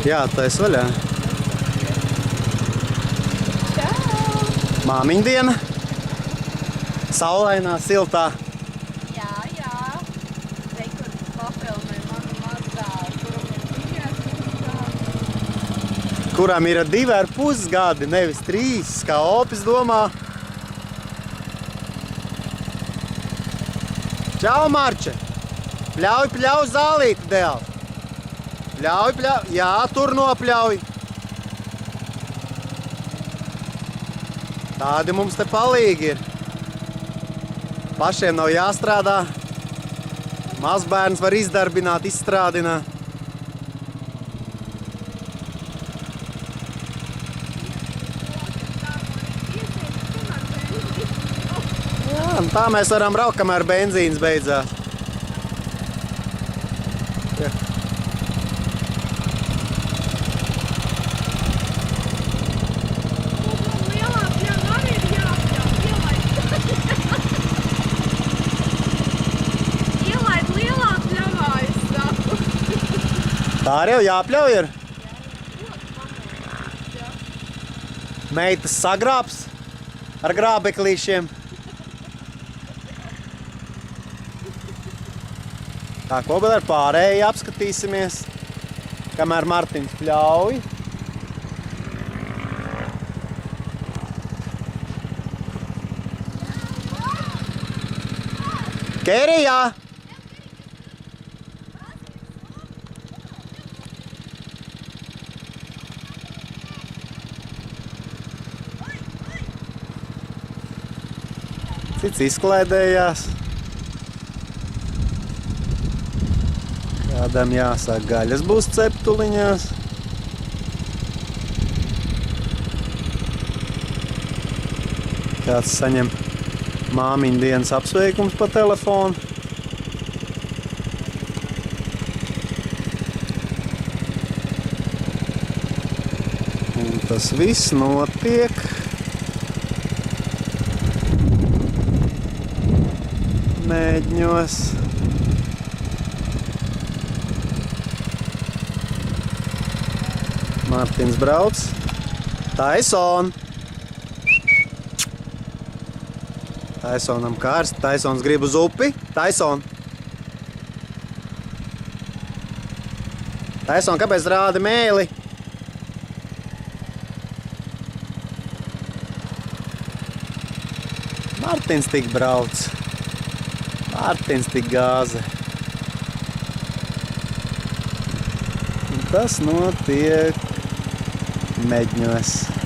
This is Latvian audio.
Jā, tais vaļā. Māmiņa diena. Saulainā, siltā. Jā. Reikur papilnē manu mazdālu, Kuram ir 2,5 gadi, nevis 3, kā Opis domā. Čau, Marče! Pļauj zālīti, dēl! Pļauj, jā, tur nopļauj! Tādi mums te palīgi ir. Pašiem nav jāstrādā. Mazbērns var izdarbināt, izstrādināt. Jā, un tā mēs varam braukt, kamēr benzīns beidzās. Jā. Tā arī jau jāpļauj ir. Meitas sagrābs ar grābeklīšiem. Tā, ko vēl ar pārēji apskatīsimies, kamēr Martiņš pļauj. Kerijā! Cits izklaidējās. Kādam jāsāk gaļas būs ceptuliņās. Kāds saņem māmiņa dienas apsveikums pa telefonu. Un tas viss notiek Mēģņos. Martins brauc. Taison! Taisonam karst. Taisons grib uz upi. Taison! Taison, kāpēc rādi mēli? Martins tik brauc. Martins tik gāze. Un tas notiek Mēģņos.